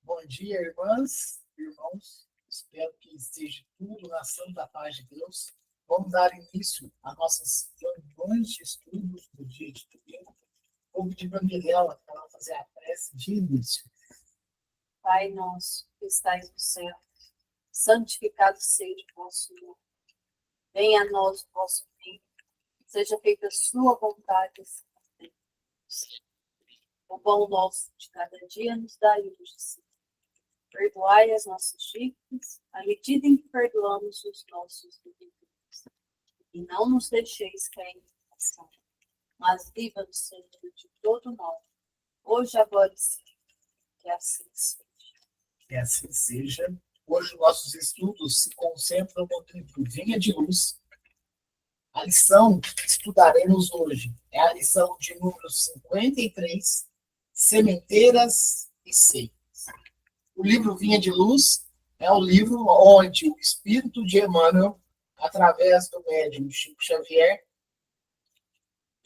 Bom dia, irmãs, irmãos. Espero que esteja tudo na santa paz de Deus. Vamos dar início às nossas reuniões de estudos do dia de domingo. Vou pedir para a Mirella para ela fazer a prece de início. Pai nosso, que estais no céu, santificado seja o vosso nome. Venha a nós o vosso reino. Seja feita a sua vontade, assim como no céu. O pão nosso de cada dia nos dai hoje, Senhor. Perdoai as nossas dívidas, à medida em que perdoamos os nossos devedores. E não nos deixeis cair em tentação, mas livra-nos, Senhor, de todo mal, hoje, agora e sempre. Que assim seja. Que assim seja. Hoje, nossos estudos se concentram no livro Vinha de Luz. A lição que estudaremos hoje é a lição de número 53, Sementeiras e Seivas. O livro Vinha de Luz é o livro onde o espírito de Emmanuel, através do médium Chico Xavier,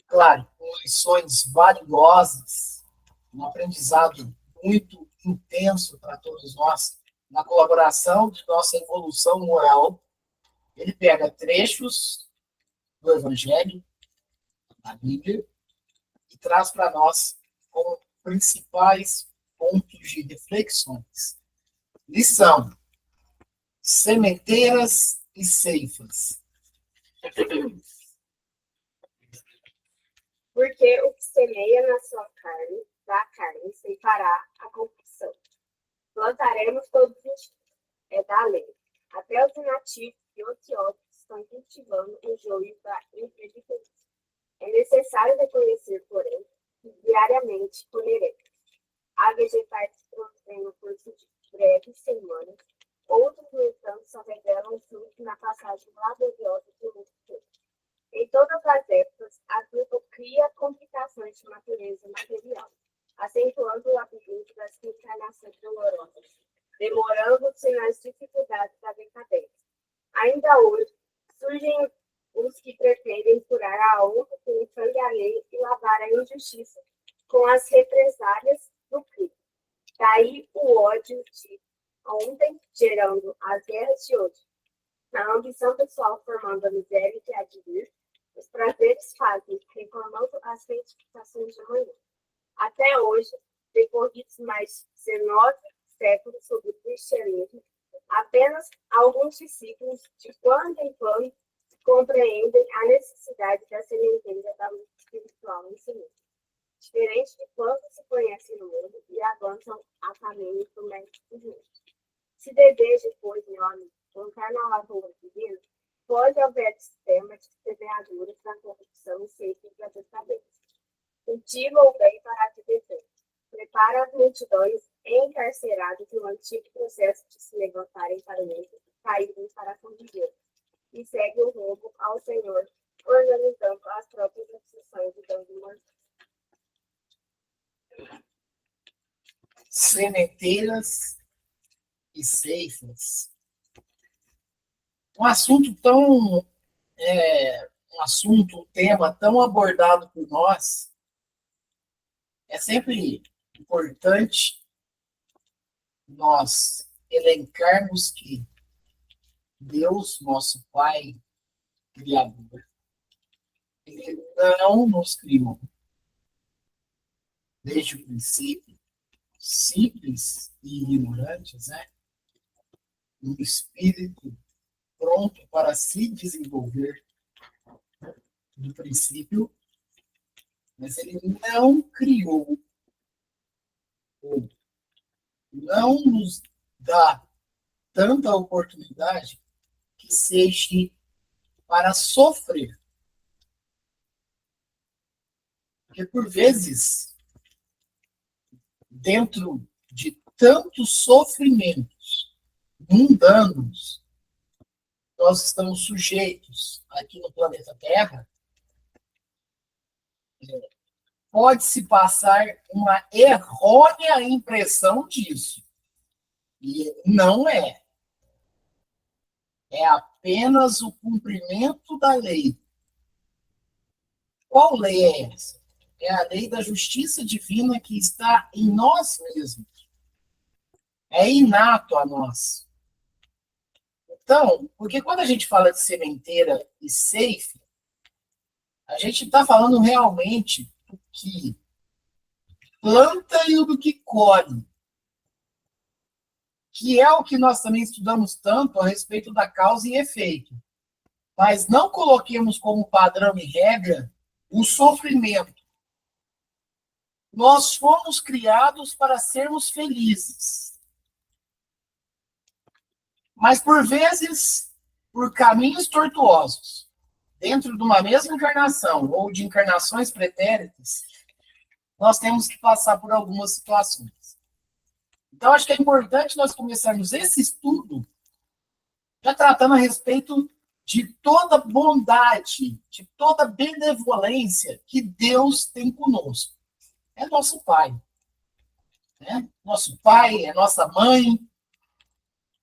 claro, com lições valiosas, um aprendizado muito intenso para todos nós, na colaboração de nossa evolução moral, ele pega trechos do Evangelho, da Bíblia, e traz para nós como principais pontos de reflexões. Lição: sementeiras e ceifas. Porque o que semeia na sua carne, da carne, ceifará a corrupção. Plantaremos todos os dias, é da lei. Até os inativos e ociosos estão cultivando o joio da imprevidência. É necessário reconhecer, porém, que diariamente colheremos. Há vegetais que produzem no curso de breves semanas, outros, no entanto, só revelam fruto na passagem laboriosa de muito tempo. Em todas as épocas, a vida cria complicações de natureza material, acentuando o labirinto das reencarnações dolorosas, demorando-se nas dificuldades da decadência. Ainda hoje, surgem os que preferem curar a honra com o sangue alheio e lavar a injustiça com as represálias do crime. Daí o ódio de ontem, gerando as guerras de hoje. A ambição pessoal formando a miséria que há de vir, os prazeres fazem, reclamando as gratificações de amanhã. Até hoje, decorridos mais de 19 séculos sob o cristianismo, apenas alguns discípulos, de quando em quando, compreendem a necessidade da sementeira da luz espiritual em si mesmo. Diferente de quando se conhecem no mundo e avançam a caminho do médico divino. Se deseja, pois, meu amigo, plantar na lavoura divina, pode haver sistema de semeaduras da corrupção e seca da decadência. Cultiva o bem para te defender. Prepara as multidões encarceradas no antigo processo de se levantarem para o mundo e caírem para conviver. E segue o rumo ao Senhor, organizando as próprias obsessões e dando uma Sementeiras e ceifas. Um assunto tão um tema tão abordado por nós, é sempre importante nós elencarmos que Deus, nosso Pai Criador, Ele não nos criou desde o princípio, simples e ignorantes, né? Um espírito pronto para se desenvolver do princípio, mas ele não criou, ou não nos dá tanta oportunidade que seja para sofrer. Porque, por vezes, dentro de tantos sofrimentos mundanos, nós estamos sujeitos aqui no planeta Terra, pode-se passar uma errônea impressão disso. E não é. É apenas o cumprimento da lei. Qual lei é essa? É a lei da justiça divina que está em nós mesmos. É inato a nós. Então, porque quando a gente fala de sementeira e ceifa, a gente está falando realmente do que planta e do que colhe, que é o que nós também estudamos tanto a respeito da causa e efeito. Mas não coloquemos como padrão e regra o sofrimento. Nós fomos criados para sermos felizes. Mas, por vezes, por caminhos tortuosos, dentro de uma mesma encarnação ou de encarnações pretéritas, nós temos que passar por algumas situações. Então, acho que é importante nós começarmos esse estudo já tratando a respeito de toda bondade, de toda benevolência que Deus tem conosco. É nosso Pai. Né? Nosso Pai, é nossa mãe,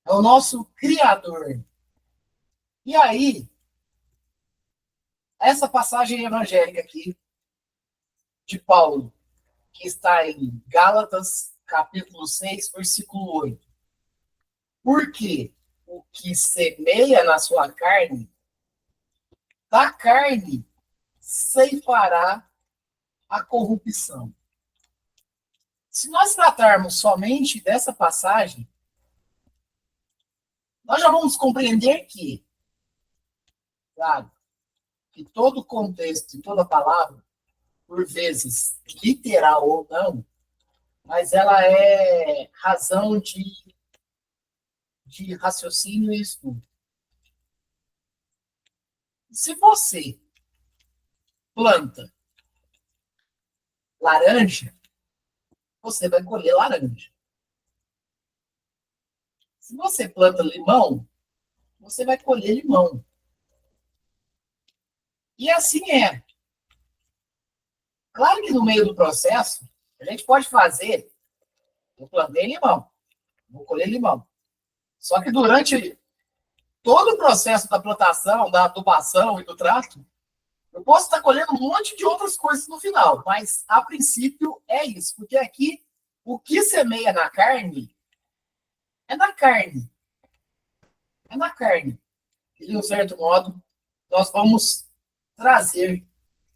é o nosso Criador. E aí, essa passagem evangélica aqui, de Paulo, que está em Gálatas, capítulo 6, versículo 8. Porque o que semeia na sua carne, da carne ceifará a corrupção. Se nós tratarmos somente dessa passagem, nós já vamos compreender que, claro, que todo contexto e toda palavra, por vezes literal ou não, mas ela é razão de raciocínio e estudo. Se você planta laranja, você vai colher laranja. Se você planta limão, você vai colher limão. E assim é. Claro que no meio do processo, a gente pode fazer, eu plantei limão, vou colher limão. Só que durante todo o processo da plantação, da adubação e do trato, eu posso estar colhendo um monte de outras coisas no final, mas a princípio é isso, porque aqui o que semeia na carne é na carne. É na carne. E de um certo modo, nós vamos trazer,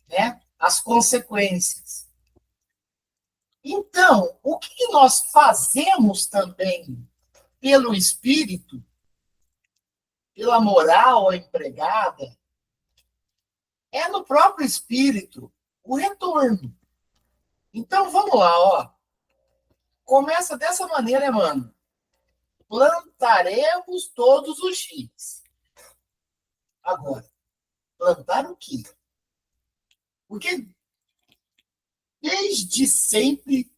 né, as consequências. Então, o que nós fazemos também pelo espírito, pela moral empregada, é no próprio espírito o retorno. Então, vamos lá, ó. Começa dessa maneira, Emmanuel. Plantaremos todos os dias. Agora, plantar o quê? Porque desde sempre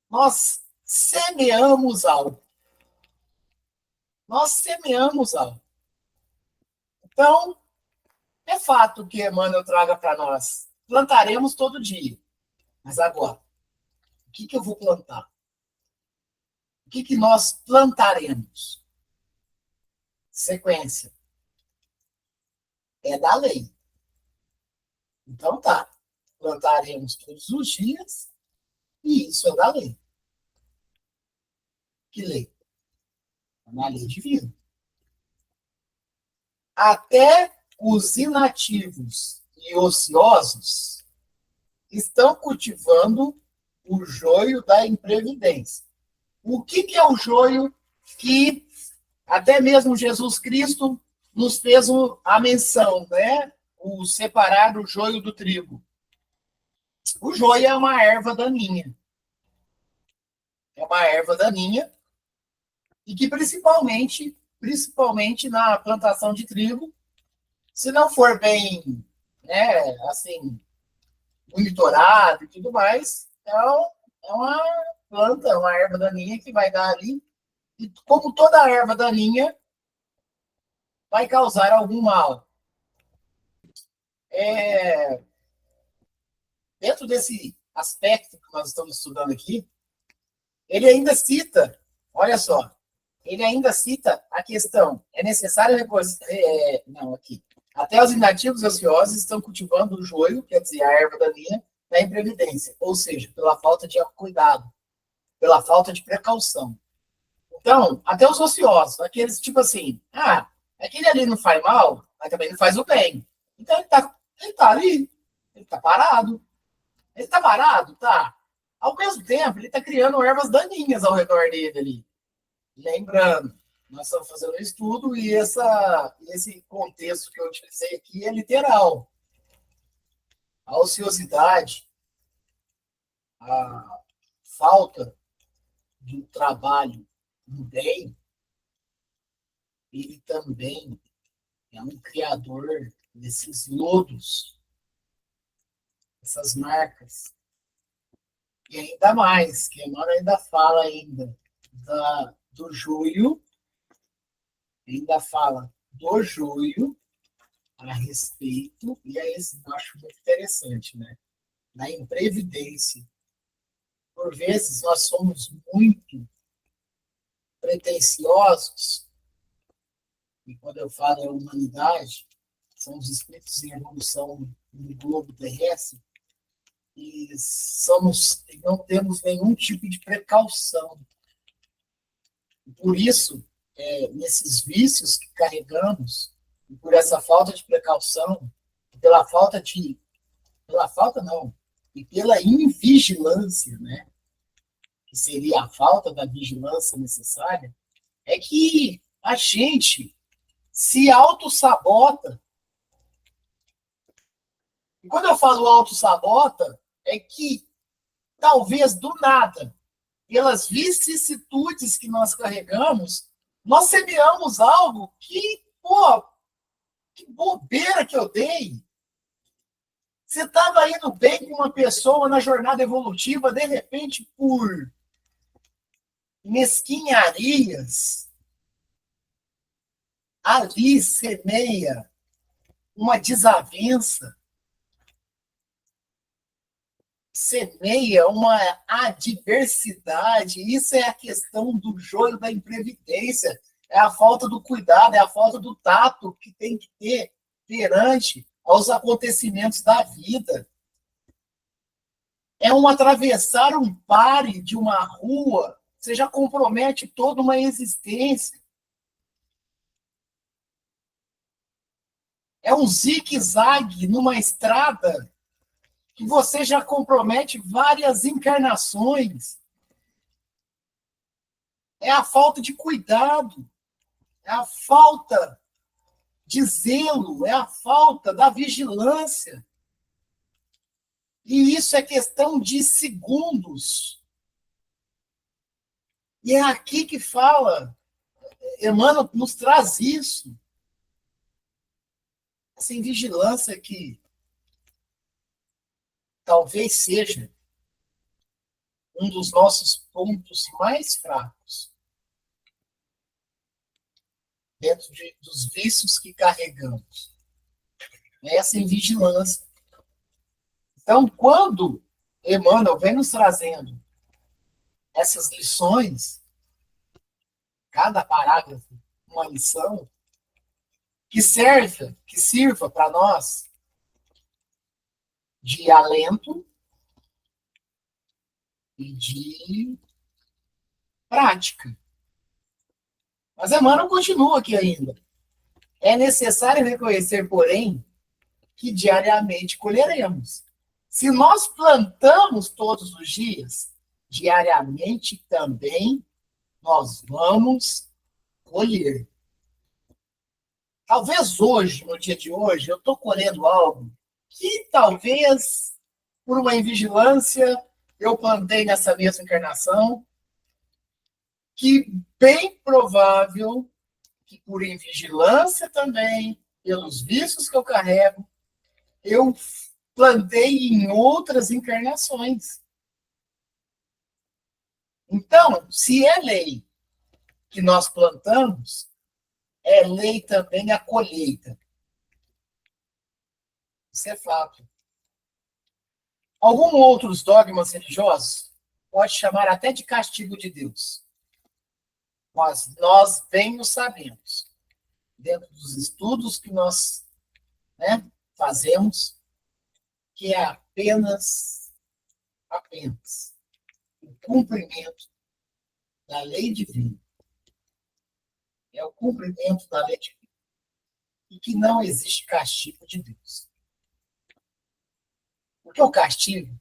nós semeamos algo. Nós semeamos algo. Então, é fato que Emmanuel traga para nós. Plantaremos todo dia. Mas agora, o que eu vou plantar? O que nós plantaremos? Sequência. É da lei. Então tá. Plantaremos todos os dias e isso é da lei. Que lei? É uma lei divina. Até os inativos e ociosos estão cultivando o joio da imprevidência. O que é o joio que até mesmo Jesus Cristo nos fez a menção, né? O separar o joio do trigo. O joio é uma erva daninha. É uma erva daninha e que principalmente na plantação de trigo, se não for bem, né, assim, monitorado e tudo mais, é uma planta, é uma erva daninha que vai dar ali, e como toda erva daninha, vai causar algum mal. Dentro desse aspecto que nós estamos estudando aqui, ele ainda cita, olha só, ele ainda cita a questão, é necessário até os inativos e ociosos estão cultivando o joio, quer dizer, a erva daninha, da imprevidência, ou seja, pela falta de cuidado, pela falta de precaução. Então, até os ociosos, aqueles tipo assim, aquele ali não faz mal, mas também não faz o bem. Então ele tá ali, ele tá parado. Ele tá parado, tá. Ao mesmo tempo, ele tá criando ervas daninhas ao redor dele ali. Lembrando, nós estamos fazendo um estudo e esse contexto que eu utilizei aqui é literal. A ociosidade, a falta do trabalho no bem, ele também é um criador desses lodos, essas marcas. E ainda mais, que Emmanuel ainda fala ainda do joio, ainda fala do joio a respeito, e aí eu acho muito interessante, né? Na imprevidência. Por vezes nós somos muito pretensiosos, e quando eu falo a humanidade, são os espíritos em evolução no globo terrestre, e não temos nenhum tipo de precaução. Por isso, nesses vícios que carregamos, e por essa falta de precaução, pela falta não, e pela invigilância, né, que seria a falta da vigilância necessária, é que a gente se auto-sabota. E quando eu falo auto-sabota, é que talvez do nada, pelas vicissitudes que nós carregamos, nós semeamos algo que, que bobeira que eu dei. Você estava indo bem com uma pessoa na jornada evolutiva, de repente, por mesquinharias, ali semeia uma desavença, semeia uma adversidade. Isso é a questão do joio da imprevidência, é a falta do cuidado, é a falta do tato que tem que ter perante aos acontecimentos da vida. É um atravessar um pare de uma rua, você já compromete toda uma existência. É um zigue-zague numa estrada que você já compromete várias encarnações. É a falta de cuidado, é a falta de zelo, é a falta da vigilância. E isso é questão de segundos. E é aqui que fala, Emmanuel nos traz isso. Essa invigilância que talvez seja um dos nossos pontos mais fracos dentro dos vícios que carregamos. Essa invigilância. Então, quando Emmanuel vem nos trazendo essas lições, cada parágrafo uma lição, que sirva para nós de alento e de prática. Mas Emmanuel continua aqui ainda. É necessário reconhecer, porém, que diariamente colheremos. Se nós plantamos todos os dias, diariamente também nós vamos colher. Talvez hoje, no dia de hoje, eu estou colhendo algo que talvez, por uma invigilância, eu plantei nessa mesma encarnação, que bem provável que por invigilância também, pelos vícios que eu carrego, eu plantei em outras encarnações. Então, se é lei que nós plantamos, é lei também a colheita. Isso é fato. Alguns outros dogmas religiosos pode chamar até de castigo de Deus. Mas nós bem o sabemos, dentro dos estudos que nós fazemos, que é apenas apenas o cumprimento da lei divina. É o cumprimento da lei divina. E que não existe castigo de Deus. Porque o castigo,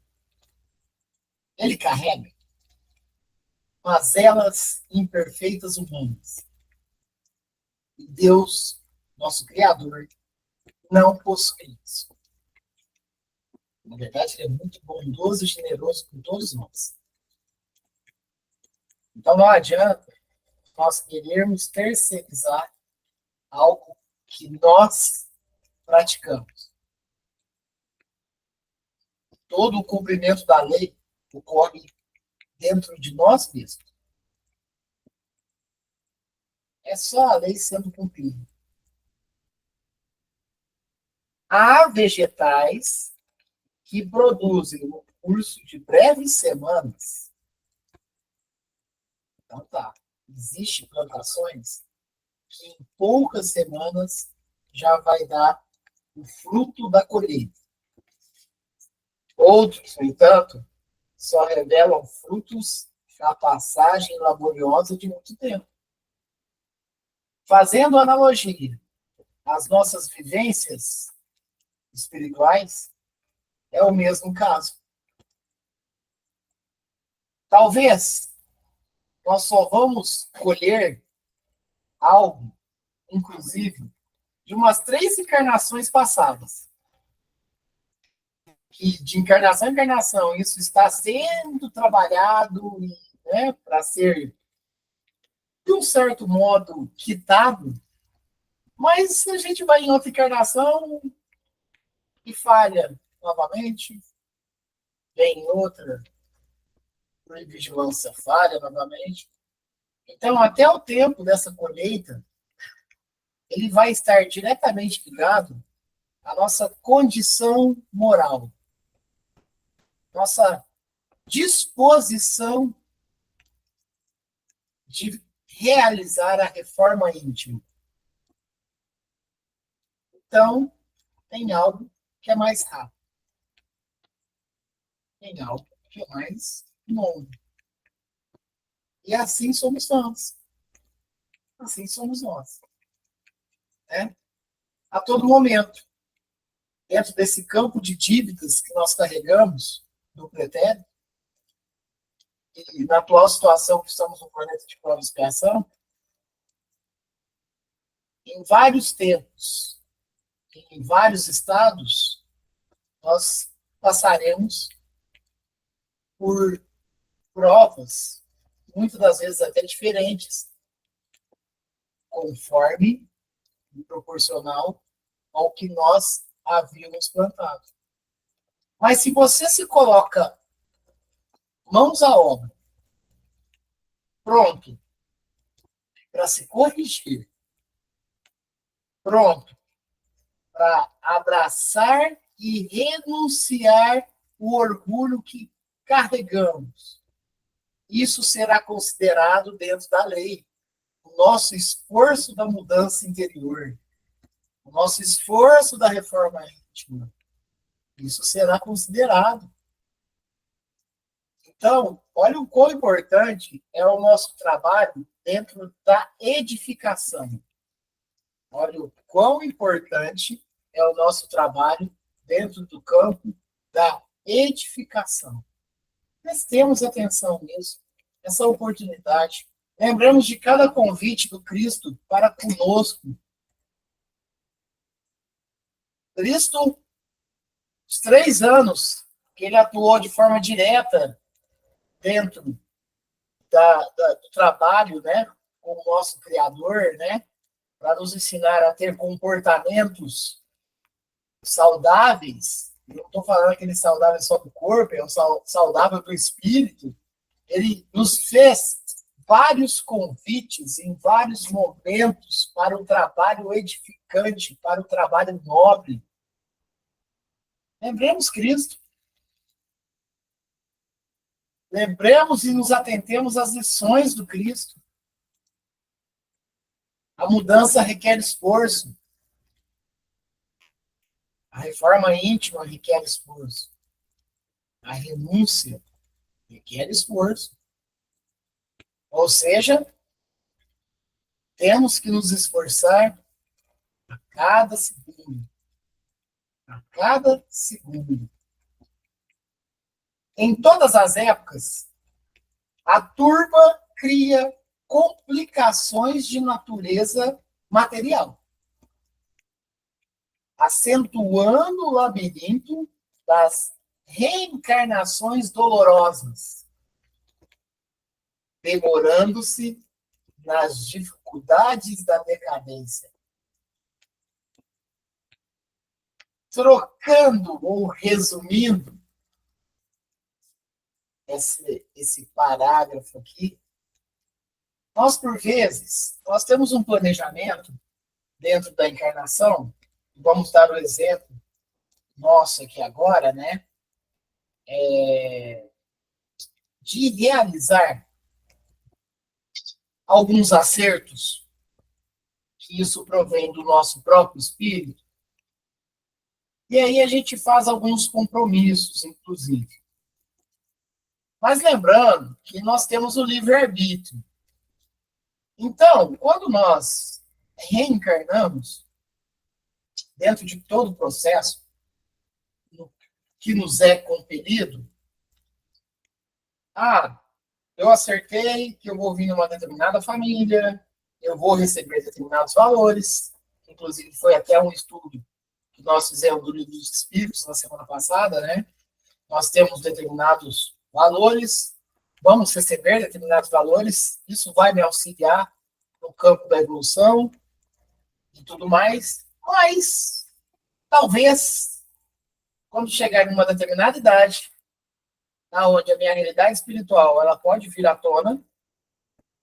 ele carrega mazelas imperfeitas humanas. E Deus, nosso Criador, não possui isso. Na verdade, ele é muito bondoso e generoso com todos nós. Então, não adianta nós querermos terceirizar algo que nós praticamos. Todo o cumprimento da lei ocorre dentro de nós mesmos. É só a lei sendo cumprida. Há vegetais que produzem no curso de breves semanas. Então tá, existem plantações que em poucas semanas já vai dar o fruto da colheita. Outros, no entanto, só revelam frutos da passagem laboriosa de muito tempo. Fazendo analogia às nossas vivências espirituais, é o mesmo caso. Talvez nós só vamos colher algo, inclusive, de umas 3 encarnações passadas. Que de encarnação em encarnação isso está sendo trabalhado, né, para ser, de um certo modo, quitado, mas a gente vai em outra encarnação e falha novamente, vem outra vigilância, falha novamente. Então, até o tempo dessa colheita, ele vai estar diretamente ligado à nossa condição moral, nossa disposição de realizar a reforma íntima. Então, tem algo que é mais rápido. Tem algo que é mais longo. E assim somos nós. Assim somos nós. Né? A todo momento, dentro desse campo de dívidas que nós carregamos no pretérito, e na atual situação que estamos no planeta de prova e expiação, em vários tempos, em vários estados, nós passaremos por provas, muitas das vezes até diferentes, conforme e proporcional ao que nós havíamos plantado. Mas se você se coloca mãos à obra, pronto para se corrigir, pronto para abraçar e renunciar o orgulho que carregamos, isso será considerado dentro da lei. O nosso esforço da mudança interior, o nosso esforço da reforma íntima, isso será considerado. Então, olha o quão importante é o nosso trabalho dentro da edificação. Olha o quão importante é o nosso trabalho dentro do campo da edificação. Prestemos atenção nisso, essa oportunidade. Lembramos de cada convite do Cristo para conosco. Cristo, os 3 anos que ele atuou de forma direta dentro do trabalho, né, com o nosso Criador, né, para nos ensinar a ter comportamentos saudáveis. Eu não estou falando aquele saudável só do corpo, é um saudável do espírito. Ele nos fez vários convites em vários momentos para o trabalho edificante, para o trabalho nobre. Lembremos Cristo. Lembremos e nos atentemos às lições do Cristo. A mudança requer esforço. A reforma íntima requer esforço. A renúncia requer esforço. Ou seja, temos que nos esforçar a cada segundo. A cada segundo. Em todas as épocas, a turba cria complicações de natureza material, acentuando o labirinto das reencarnações dolorosas, demorando-se nas dificuldades da decadência. Trocando ou resumindo esse parágrafo aqui, nós, por vezes, nós temos um planejamento dentro da encarnação, vamos dar o exemplo nosso aqui agora, né? De realizar alguns acertos, que isso provém do nosso próprio espírito, e aí a gente faz alguns compromissos, inclusive. Mas lembrando que nós temos o livre-arbítrio. Então, quando nós reencarnamos, dentro de todo o processo que nos é compelido, eu acertei que eu vou vir numa determinada família, eu vou receber determinados valores, inclusive foi até um estudo que nós fizemos do Livro dos Espíritos na semana passada, né? Nós temos determinados valores, vamos receber determinados valores, isso vai me auxiliar no campo da evolução e tudo mais, mas talvez, quando chegar em uma determinada idade, onde a minha realidade espiritual ela pode vir à tona,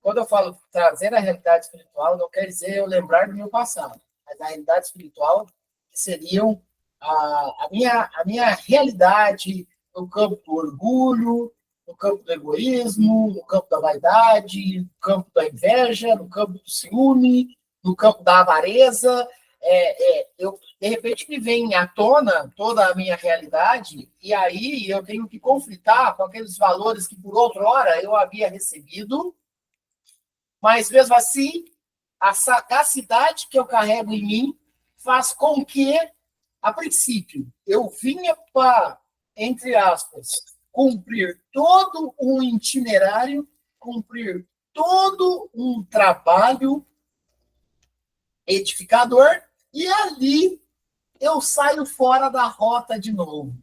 quando eu falo trazer a realidade espiritual, não quer dizer eu lembrar do meu passado, mas a realidade espiritual que seriam a minha realidade no campo do orgulho, no campo do egoísmo, no campo da vaidade, no campo da inveja, no campo do ciúme, no campo da avareza. De repente me vem à tona toda a minha realidade e aí eu tenho que conflitar com aqueles valores que por outrora eu havia recebido, mas mesmo assim a sagacidade que eu carrego em mim faz com que, a princípio, eu vinha para, entre aspas, cumprir todo um itinerário, cumprir todo um trabalho edificador, e ali eu saio fora da rota de novo.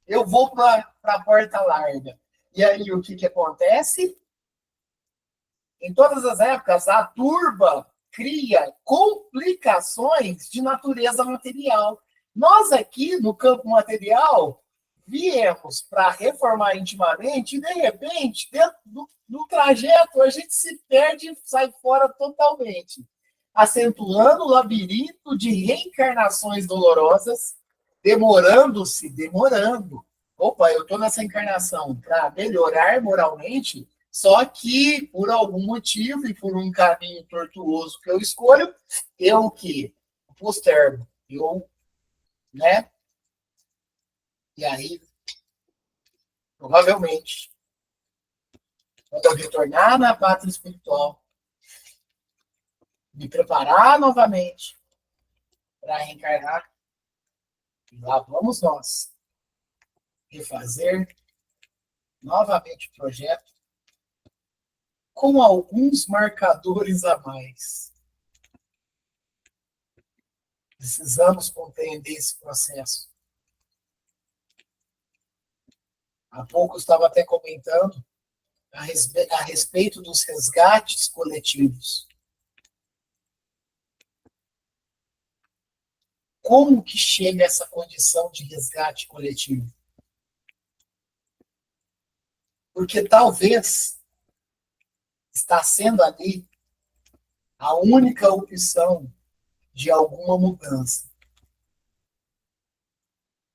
Eu vou para a porta larga. E aí o que acontece? Em todas as épocas, a turba cria complicações de natureza material. Nós aqui, no campo material, viemos para reformar intimamente e, de repente, dentro do trajeto, a gente se perde e sai fora totalmente, acentuando o labirinto de reencarnações dolorosas, demorando. Opa, eu estou nessa encarnação para melhorar moralmente, só que, por algum motivo e por um caminho tortuoso que eu escolho, eu que postergo, né? E aí, provavelmente, quando eu retornar na pátria espiritual, me preparar novamente para reencarnar, e lá vamos nós refazer novamente o projeto com alguns marcadores a mais. Precisamos compreender esse processo. Há pouco eu estava até comentando a respeito dos resgates coletivos. Como que chega essa condição de resgate coletivo? Porque talvez está sendo ali a única opção de alguma mudança.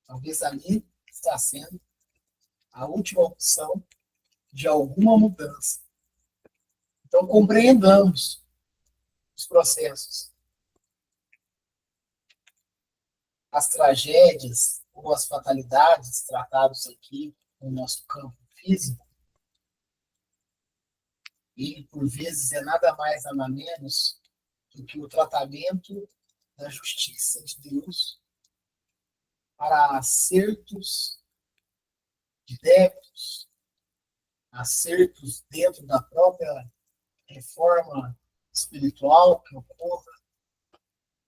Talvez ali está sendo a última opção de alguma mudança. Então, compreendamos os processos. As tragédias ou as fatalidades tratadas aqui no nosso campo físico, ele, por vezes, é nada mais, nada menos do que o tratamento da justiça de Deus para acertos de débitos, acertos dentro da própria reforma espiritual que ocorra.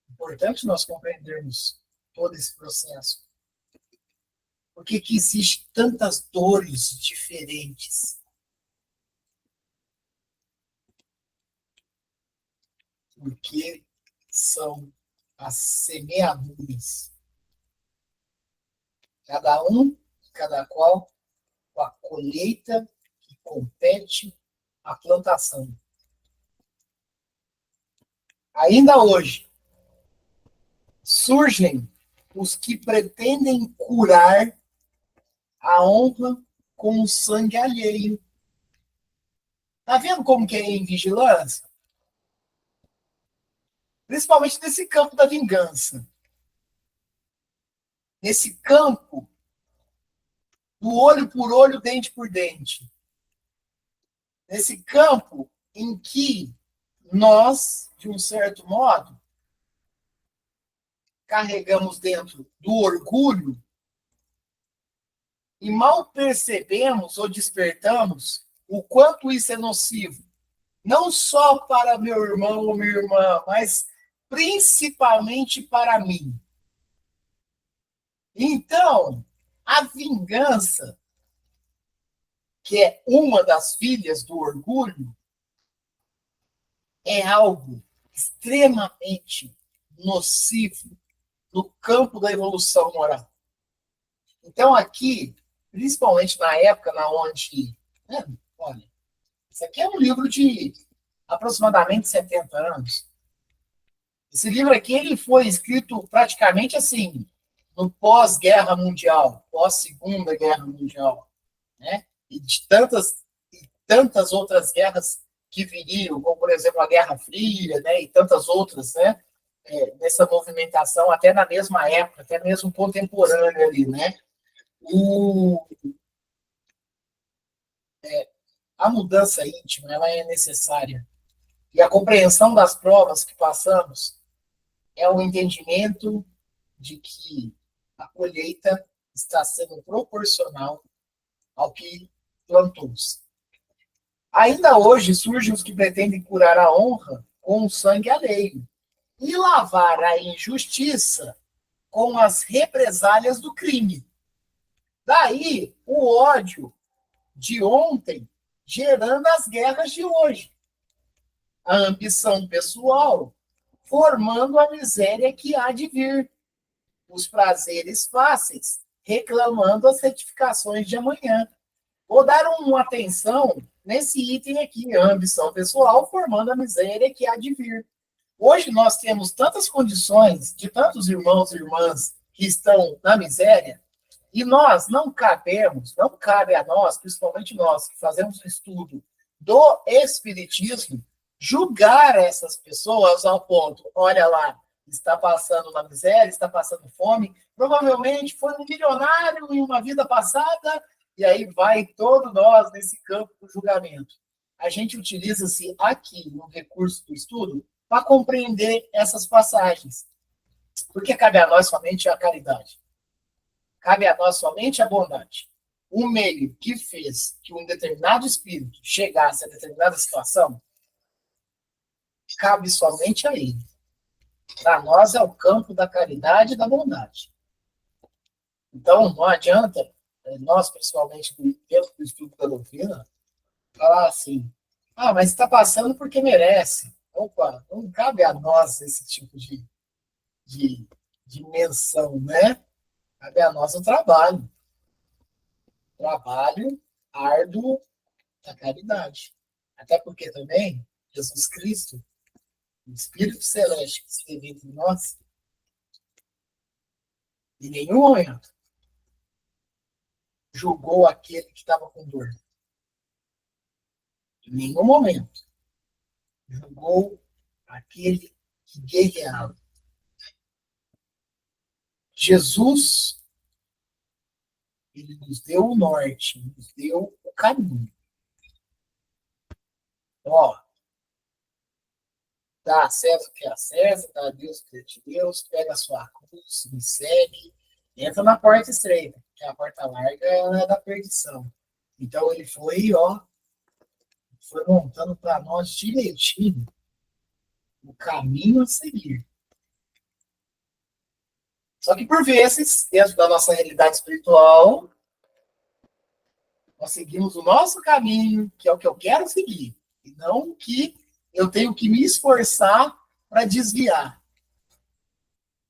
É importante nós compreendermos todo esse processo. Por que que existem tantas dores diferentes? Porque são as semeaduras. Cada um, cada qual, com a colheita que compete à plantação. Ainda hoje, surgem os que pretendem curar a honra com o sangue alheio. Tá vendo como que é em vigilância? Principalmente nesse campo da vingança. Nesse campo do olho por olho, dente por dente. Nesse campo em que nós, de um certo modo, carregamos dentro do orgulho e mal percebemos ou despertamos o quanto isso é nocivo. Não só para meu irmão ou minha irmã, mas principalmente para mim. Então, a vingança, que é uma das filhas do orgulho, é algo extremamente nocivo no campo da evolução moral. Então, aqui, principalmente na época na onde... olha, isso aqui é um livro de aproximadamente 70 anos. Esse livro aqui ele foi escrito praticamente assim, no pós-guerra mundial, pós-segunda guerra mundial, né? E de tantas outras guerras que viriam, como, por exemplo, a Guerra Fria, né? E tantas outras, né? Nessa movimentação, até na mesma época, até mesmo contemporânea ali, né? A mudança íntima, ela é necessária. E a compreensão das provas que passamos é o entendimento de que a colheita está sendo proporcional ao que plantou-se. Ainda hoje surgem os que pretendem curar a honra com o sangue alheio e lavar a injustiça com as represálias do crime. Daí o ódio de ontem gerando as guerras de hoje. A ambição pessoal formando a miséria que há de vir. Os prazeres fáceis reclamando as retificações de amanhã. Vou dar uma atenção nesse item aqui, a ambição pessoal formando a miséria que há de vir. Hoje nós temos tantas condições de tantos irmãos e irmãs que estão na miséria, e nós não cabemos, não cabe a nós, principalmente nós que fazemos o estudo do Espiritismo, julgar essas pessoas ao ponto, olha lá, está passando na miséria, está passando fome, provavelmente foi um milionário em uma vida passada, e aí vai todo nós nesse campo do julgamento. A gente utiliza-se aqui no recurso do estudo para compreender essas passagens. Porque cabe a nós somente a caridade. Cabe a nós somente a bondade. O meio que fez que um determinado espírito chegasse a determinada situação, cabe somente a ele. Para nós é o campo da caridade e da bondade. Então, não adianta, nós, principalmente, dentro do estudo da doutrina, falar assim, mas está passando porque merece. Opa, não cabe a nós esse tipo de menção, né? Cabe a nós o trabalho. Trabalho árduo da caridade. Até porque também, Jesus Cristo, o Espírito Celeste que esteve entre nós, em nenhum momento julgou aquele que estava com dor. Em nenhum momento julgou aquele que guerreava. Jesus, Ele nos deu o norte, nos deu o caminho. Ó, dá a César o que é a César, dá a Deus o que é de Deus, pega a sua cruz, me segue, entra na porta estreita, porque a porta larga é da perdição. Então ele foi, ó, foi montando para nós direitinho o caminho a seguir. Só que por vezes, dentro da nossa realidade espiritual, nós seguimos o nosso caminho, que é o que eu quero seguir, e não o que eu tenho que me esforçar para desviar.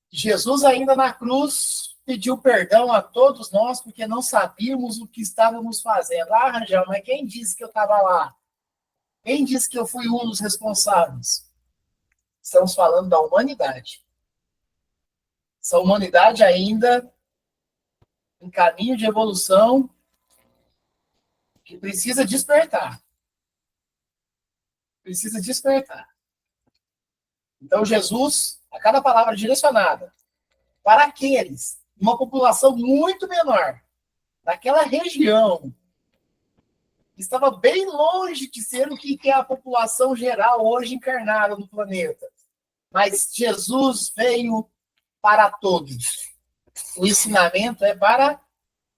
Jesus, ainda na cruz, pediu perdão a todos nós porque não sabíamos o que estávamos fazendo. Ah, Rangel, mas quem disse que eu estava lá? Quem disse que eu fui um dos responsáveis? Estamos falando da humanidade. Essa humanidade ainda em caminho de evolução que precisa despertar. Precisa despertar. Então, Jesus, a cada palavra direcionada para aqueles, uma população muito menor, daquela região, que estava bem longe de ser o que é a população geral hoje encarnada no planeta. Mas Jesus veio para todos. O ensinamento é para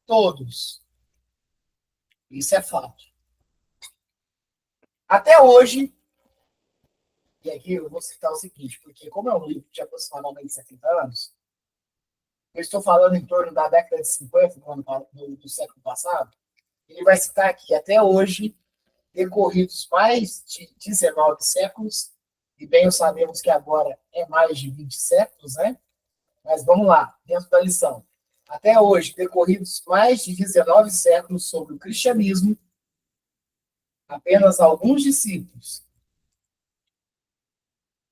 todos. Isso é fato. Até hoje, e aqui eu vou citar o seguinte, porque como é um livro de aproximadamente 70 anos, eu estou falando em torno da década de 50, do século passado, ele vai citar aqui, até hoje, decorridos mais de 19 séculos, e bem sabemos que agora é mais de 20 séculos, né? Mas vamos lá, dentro da lição. Até hoje, decorridos mais de 19 séculos sobre o cristianismo, apenas alguns discípulos,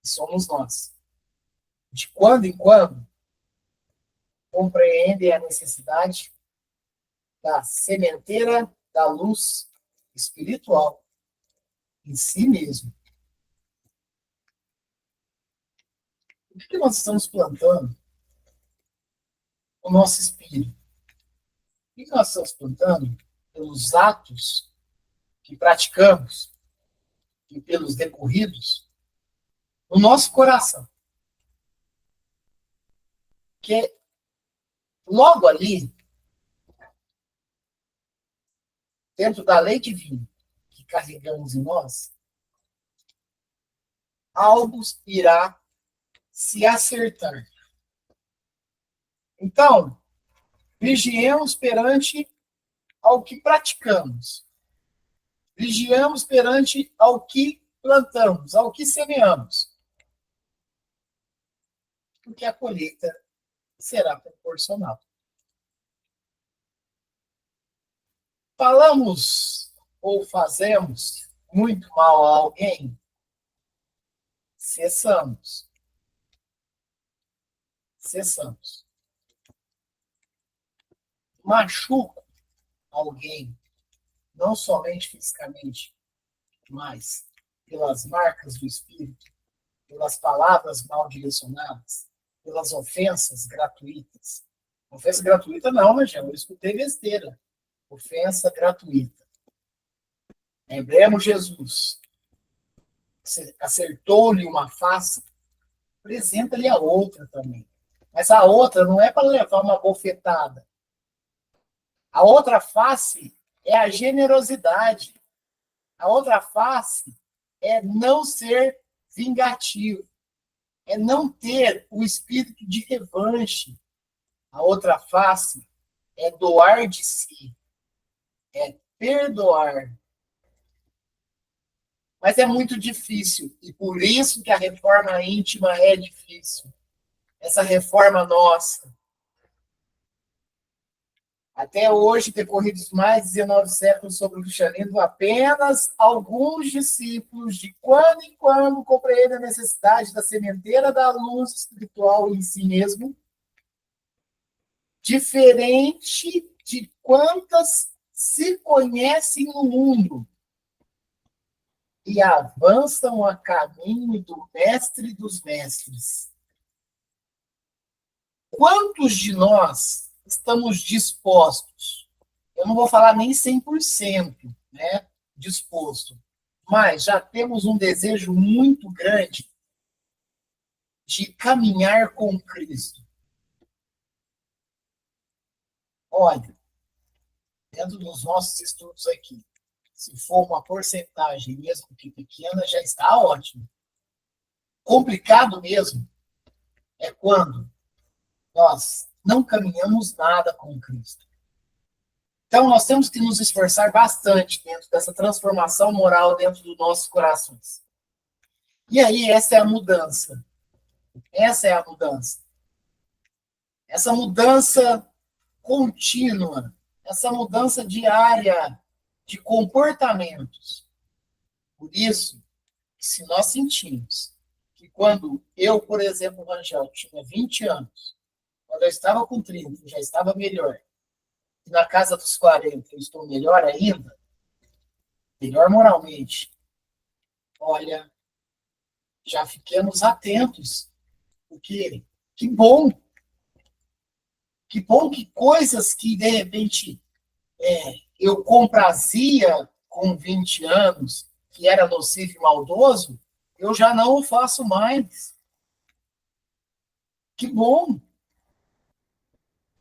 que somos nós, de quando em quando, compreendem a necessidade da sementeira da luz espiritual em si mesmo. O que nós estamos plantando? O nosso espírito. O que nós estamos plantando? Pelos atos que praticamos e pelos decorridos no nosso coração. Que logo ali, dentro da lei divina que carregamos em nós, algo irá se acertar. Então, vigiemos perante ao que praticamos. Vigiamos perante ao que plantamos, ao que semeamos. Porque a colheita será proporcional. Falamos ou fazemos muito mal a alguém, cessamos. Cessamos. Machuco alguém, não somente fisicamente, mas pelas marcas do espírito, pelas palavras mal direcionadas, pelas ofensas gratuitas. Ofensa gratuita não, mas eu escutei besteira. Ofensa gratuita. Lembremos Jesus. Acertou-lhe uma face, apresenta-lhe a outra também. Mas a outra não é para levar uma bofetada. A outra face é a generosidade. A outra face é não ser vingativo. É não ter o espírito de revanche. A outra face é doar de si. É perdoar. Mas é muito difícil. E por isso que a reforma íntima é difícil. Essa reforma nossa. Até hoje, decorridos mais de 19 séculos sobre o cristianismo, apenas alguns discípulos, de quando em quando, compreendem a necessidade da sementeira da luz espiritual em si mesmo, diferente de quantas se conhecem no mundo e avançam a caminho do mestre dos mestres. Quantos de nós estamos dispostos eu não vou falar nem 100%, né, disposto, mas já temos um desejo muito grande de caminhar com Cristo. Olha, dentro dos nossos estudos aqui, se for uma porcentagem, mesmo que pequena, já está ótimo. Complicado mesmo é quando nós não caminhamos nada com Cristo. Então, nós temos que nos esforçar bastante dentro dessa transformação moral dentro dos nossos corações. E aí, essa é a mudança. Essa é a mudança. Essa mudança contínua, essa mudança diária de comportamentos. Por isso, se nós sentimos que quando eu, por exemplo, Rangel, tinha 20 anos, quando eu estava com 30, eu já estava melhor, e na casa dos 40 eu estou melhor ainda, melhor moralmente, olha, já fiquemos atentos, porque que bom que coisas que, de repente, eu comprazia com 20 anos, que era nocivo e maldoso, eu já não o faço mais. Que bom!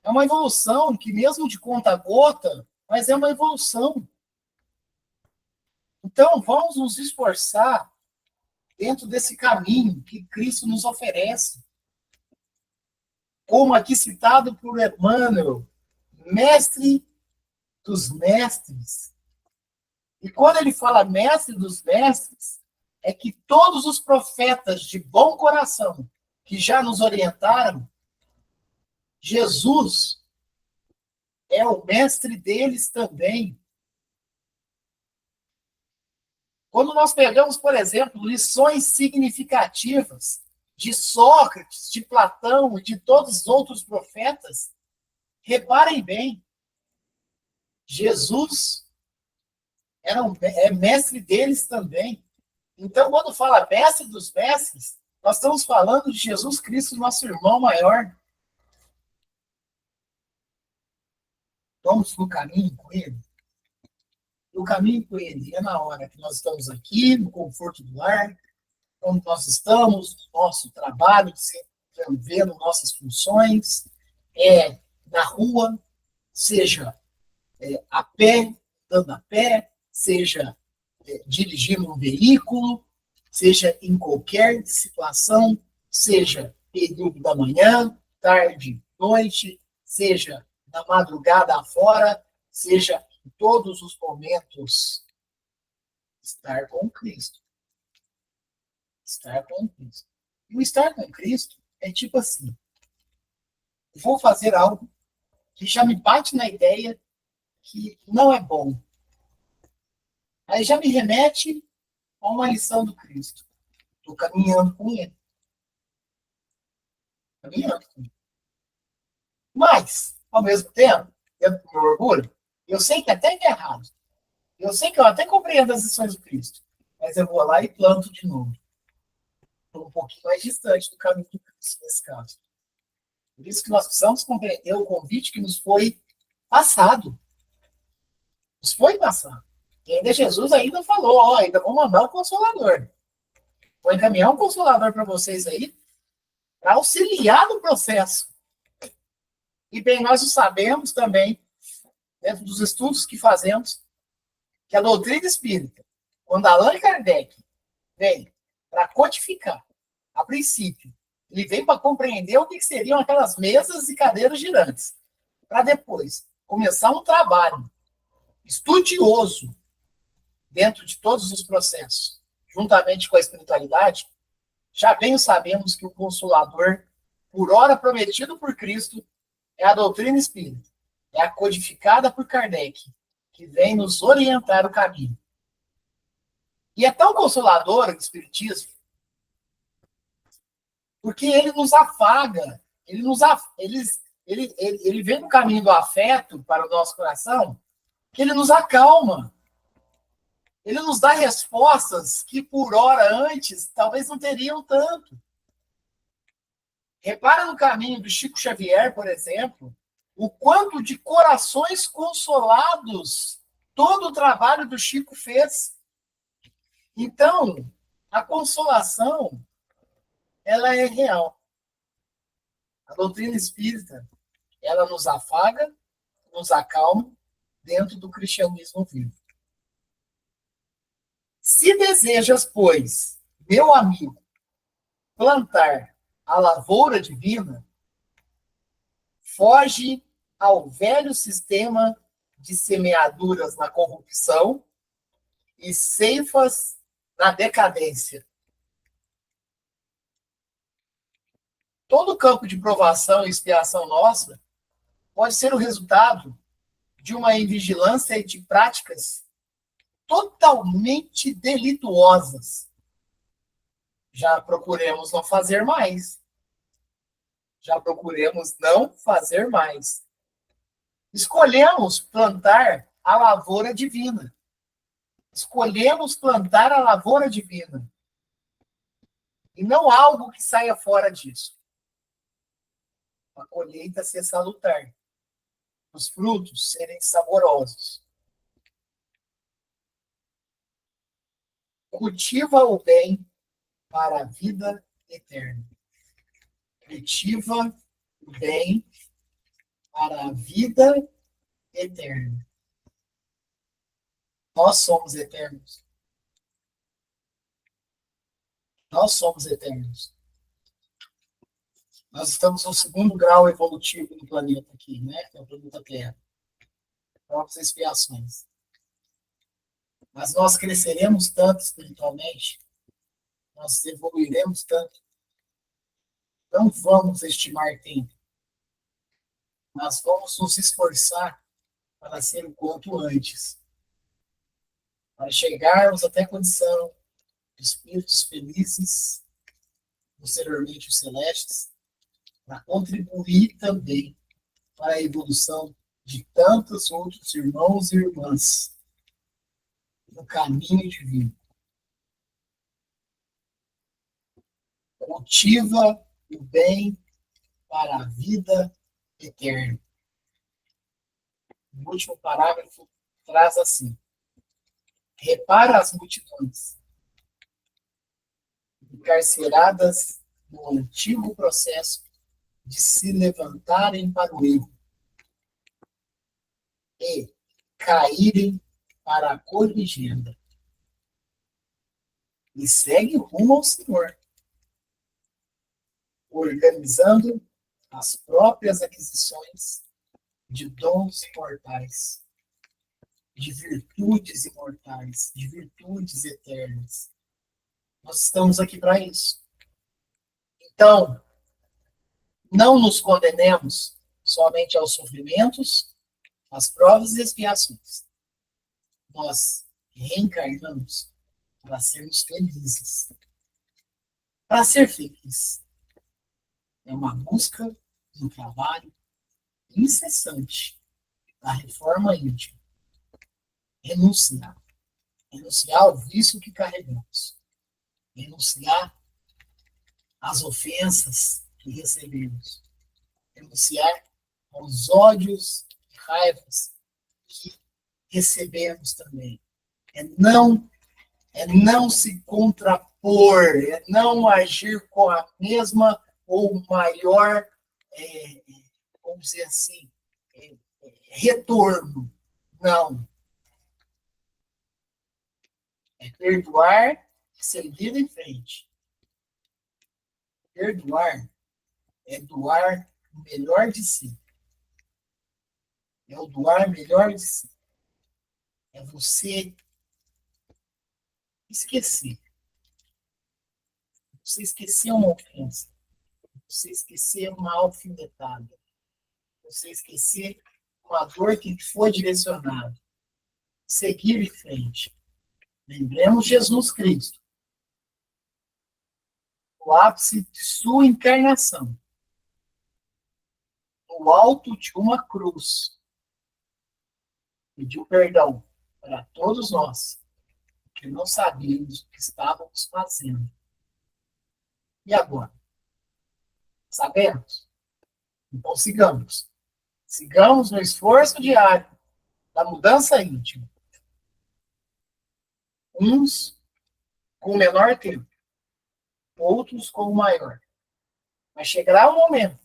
É uma evolução que, mesmo de conta-gota, mas é uma evolução. Então, vamos nos esforçar dentro desse caminho que Cristo nos oferece. Como aqui citado por Emmanuel, mestre dos mestres. E quando ele fala mestre dos mestres, é que todos os profetas de bom coração que já nos orientaram, Jesus é o mestre deles também. Quando nós pegamos, por exemplo, lições significativas de Sócrates, de Platão e de todos os outros profetas, reparem bem, Jesus é mestre deles também. Então, quando fala mestre dos mestres, nós estamos falando de Jesus Cristo, nosso irmão maior. Vamos no caminho com ele. O caminho com ele é na hora que nós estamos aqui, no conforto do lar, onde nós estamos, no nosso trabalho, desenvolvendo nossas funções, na rua, seja a pé, andando a pé, seja dirigindo um veículo, seja em qualquer situação, seja período da manhã, tarde, noite, seja na madrugada afora, seja em todos os momentos, estar com Cristo. Estar com Cristo. E o estar com Cristo é tipo assim, eu vou fazer algo que já me bate na ideia que não é bom. Aí já me remete a uma lição do Cristo. Estou caminhando com ele. Caminhando com ele. Mas, ao mesmo tempo, dentro do meu orgulho, eu sei que até é errado. Eu sei que eu até compreendo as lições do Cristo. Mas eu vou lá e planto de novo. Estou um pouquinho mais distante do caminho do Cristo, nesse caso. Por isso que nós precisamos compreender o convite que nos foi passado. Nos foi passado. E ainda Jesus ainda falou, ainda vou mandar um consolador. Vou encaminhar um consolador para vocês aí, para auxiliar no processo. E bem, nós o sabemos também, dentro dos estudos que fazemos, que a doutrina espírita, quando Allan Kardec vem para codificar, a princípio, ele vem para compreender o que seriam aquelas mesas e cadeiras girantes, para depois começar um trabalho estudioso dentro de todos os processos, juntamente com a espiritualidade, já bem sabemos que o Consolador, por hora prometido por Cristo, é a doutrina espírita, é a codificada por Kardec, que vem nos orientar o caminho. E é tão consolador o Espiritismo, porque ele nos afaga, ele vem no caminho do afeto para o nosso coração, que ele nos acalma. Ele nos dá respostas que, por hora antes, talvez não teriam tanto. Repara no caminho do Chico Xavier, por exemplo, o quanto de corações consolados todo o trabalho do Chico fez. Então, a consolação, ela é real. A doutrina espírita, ela nos afaga, nos acalma dentro do cristianismo vivo. Se desejas, pois, meu amigo, plantar a lavoura divina, foge ao velho sistema de semeaduras na corrupção e ceifas na decadência. Todo campo de provação e expiação nossa pode ser o resultado de uma invigilância e de práticas totalmente delituosas. Já procuremos não fazer mais. Já procuremos não fazer mais. Escolhemos plantar a lavoura divina. Escolhemos plantar a lavoura divina. E não algo que saia fora disso. A colheita ser salutar. Os frutos serem saborosos. Cultiva o bem para a vida eterna. Cultiva o bem para a vida eterna. Nós somos eternos. Nós somos eternos. Nós estamos no segundo grau evolutivo do planeta aqui, né? Que é o planeta Terra. Próprias expiações. Mas nós cresceremos tanto espiritualmente, nós evoluiremos tanto. Não vamos estimar tempo. Nós vamos nos esforçar para ser o quanto antes. Para chegarmos até a condição de espíritos felizes, posteriormente os celestes, para contribuir também para a evolução de tantos outros irmãos e irmãs no caminho divino. Cultiva o bem para a vida eterna. O último parágrafo traz assim: repara as multidões encarceradas no antigo processo de se levantarem para o erro e caírem para a corrigenda. E segue rumo ao Senhor, organizando as próprias aquisições de dons mortais, de virtudes imortais, de virtudes eternas. Nós estamos aqui para isso. Então, não nos condenemos somente aos sofrimentos, às provas e expiações. Nós reencarnamos para sermos felizes. Para ser feliz é uma busca um trabalho incessante da reforma íntima. Renunciar. Renunciar ao vício que carregamos. Renunciar às ofensas que recebemos. Renunciar aos ódios e raivas que recebemos também. É não se contrapor, é não agir com a mesma ou maior, vamos dizer assim, retorno. Não. É perdoar e seguir em frente. Perdoar é doar o melhor de si. É o doar melhor de si. É você esquecer. Você esquecer uma ofensa. Você esquecer uma alfinetada. Você esquecer uma dor que foi direcionada. Seguir em frente. Lembremos Jesus Cristo. O ápice de sua encarnação. No alto de uma cruz. Pediu perdão para todos nós, que não sabíamos o que estávamos fazendo. E agora? Sabemos? Então sigamos. Sigamos no esforço diário da mudança íntima. Uns com o menor tempo, outros com o maior. Mas chegará um momento,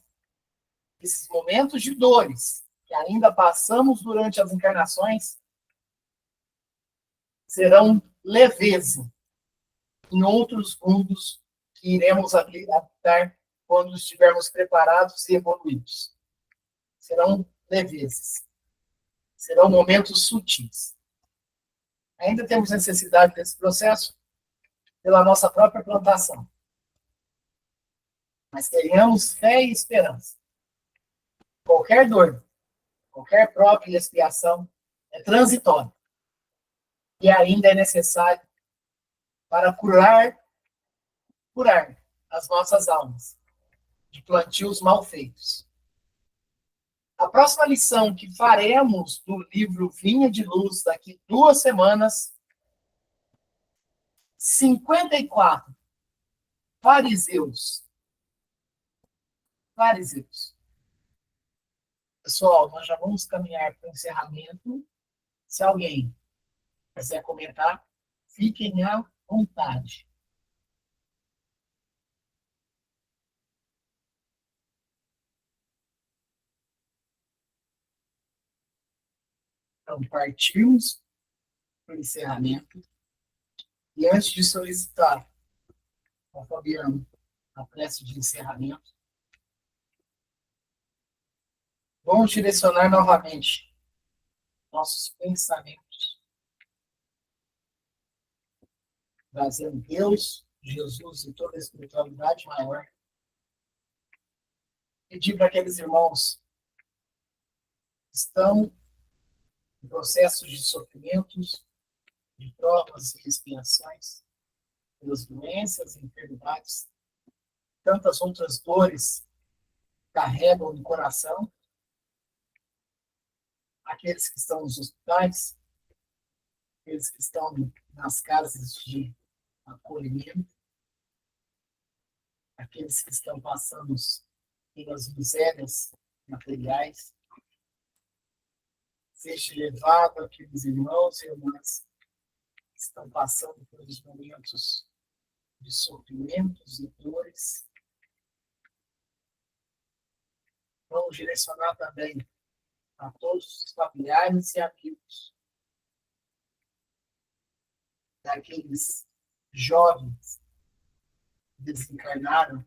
esses momentos de dores que ainda passamos durante as encarnações, serão leveza em outros mundos que iremos habitar quando estivermos preparados e evoluídos. Serão levezes. Serão momentos sutis. Ainda temos necessidade desse processo pela nossa própria plantação. Mas tenhamos fé e esperança. Qualquer dor, qualquer própria expiação é transitória. E ainda é necessário para curar as nossas almas de plantios mal feitos. A próxima lição que faremos do livro Vinha de Luz daqui 2 semanas, 54. Fariseus. Pessoal, nós já vamos caminhar para o encerramento. Se alguém quiser comentar, fiquem à vontade. Então, partimos para o encerramento. E antes de solicitar ao Fabiano a prece de encerramento, vamos direcionar novamente nossos pensamentos, trazendo Deus, Jesus e toda a espiritualidade maior. Pedir para aqueles irmãos que estão em processos de sofrimentos, de provas e expiações, pelas doenças e enfermidades, tantas outras dores carregam no coração, aqueles que estão nos hospitais, aqueles que estão nas casas de acolhimento, aqueles que estão passando pelas misérias materiais, seja levado aqueles irmãos e irmãs que estão passando pelos momentos de sofrimentos e dores. Vamos direcionar também a todos os familiares e amigos daqueles jovens que desencarnaram,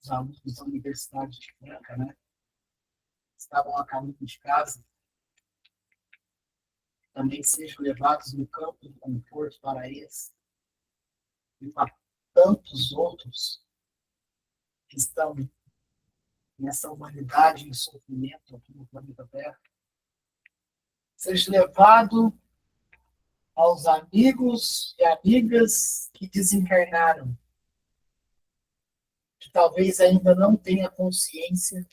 os alunos da Universidade de Franca, né? Estavam a caminho de casa, também sejam levados no campo do conforto para eles e para tantos outros que estão nessa humanidade em sofrimento aqui no planeta Terra. Seja levado aos amigos e amigas que desencarnaram, que talvez ainda não tenha consciência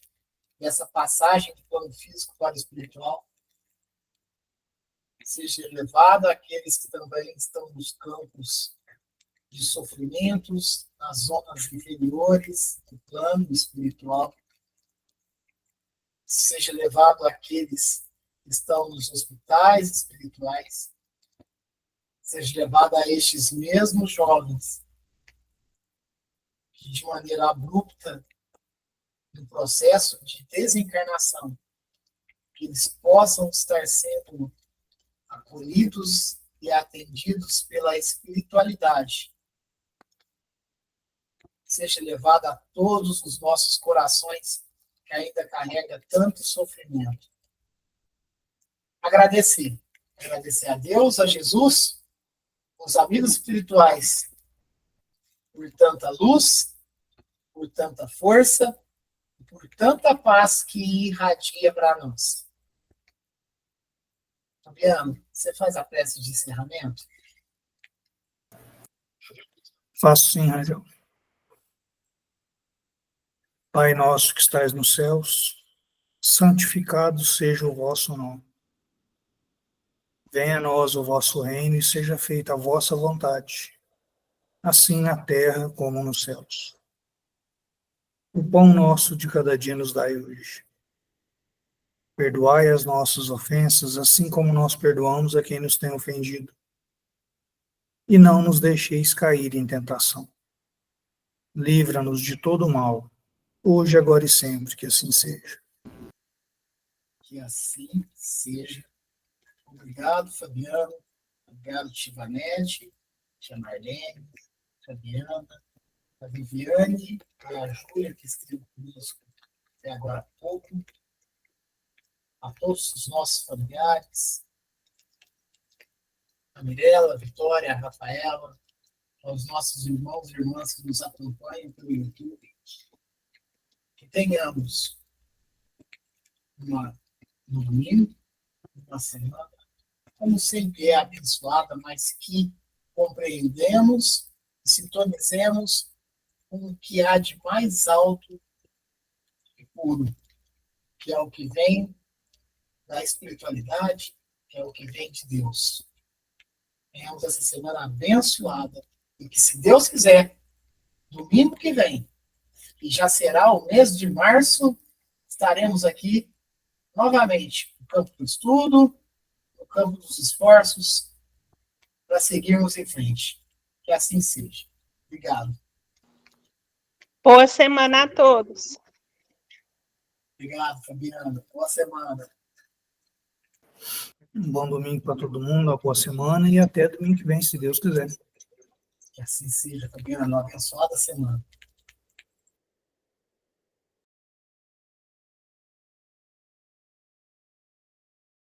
dessa passagem do plano físico para o espiritual. Seja levado àqueles que também estão nos campos de sofrimentos, nas zonas inferiores do plano espiritual. Seja levado àqueles que estão nos hospitais espirituais. Seja levado a estes mesmos jovens que, de maneira abrupta, no processo de desencarnação, que eles possam estar sendo acolhidos e atendidos pela espiritualidade. Seja levado a todos os nossos corações que ainda carrega tanto sofrimento. Agradecer a Deus, a Jesus, os amigos espirituais, por tanta luz, por tanta força, por tanta paz que irradia para nós. Fabiano, você faz a prece de encerramento? Faço sim, Raquel. Pai nosso que estais nos céus, santificado seja o vosso nome. Venha a nós o vosso reino e seja feita a vossa vontade, assim na terra como nos céus. O pão nosso de cada dia nos dai hoje. Perdoai as nossas ofensas, assim como nós perdoamos a quem nos tem ofendido. E não nos deixeis cair em tentação. Livra-nos de todo mal, hoje, agora e sempre, que assim seja. Que assim seja. Obrigado, Fabiano. Obrigado, Tivanete, tia Marlene, Fabiana, a Viviane, a Júlia, que esteve conosco até agora há pouco, a todos os nossos familiares, a Mirella, a Vitória, a Rafaela, aos nossos irmãos e irmãs que nos acompanham pelo YouTube. Que tenhamos um domingo, uma semana, como sempre é abençoada, mas que compreendemos e sintonizemos com o que há de mais alto e puro, que é o que vem da espiritualidade, que é o que vem de Deus. Tenhamos essa semana abençoada e que, se Deus quiser, domingo que vem, e já será o mês de março, estaremos aqui novamente no campo do estudo, no campo dos esforços, para seguirmos em frente. Que assim seja. Obrigado. Boa semana a todos. Obrigado, Fabiana. Boa semana. Um bom domingo para todo mundo, uma boa semana e até domingo que vem, se Deus quiser. Que assim seja, Fabiana. Uma abençoada semana.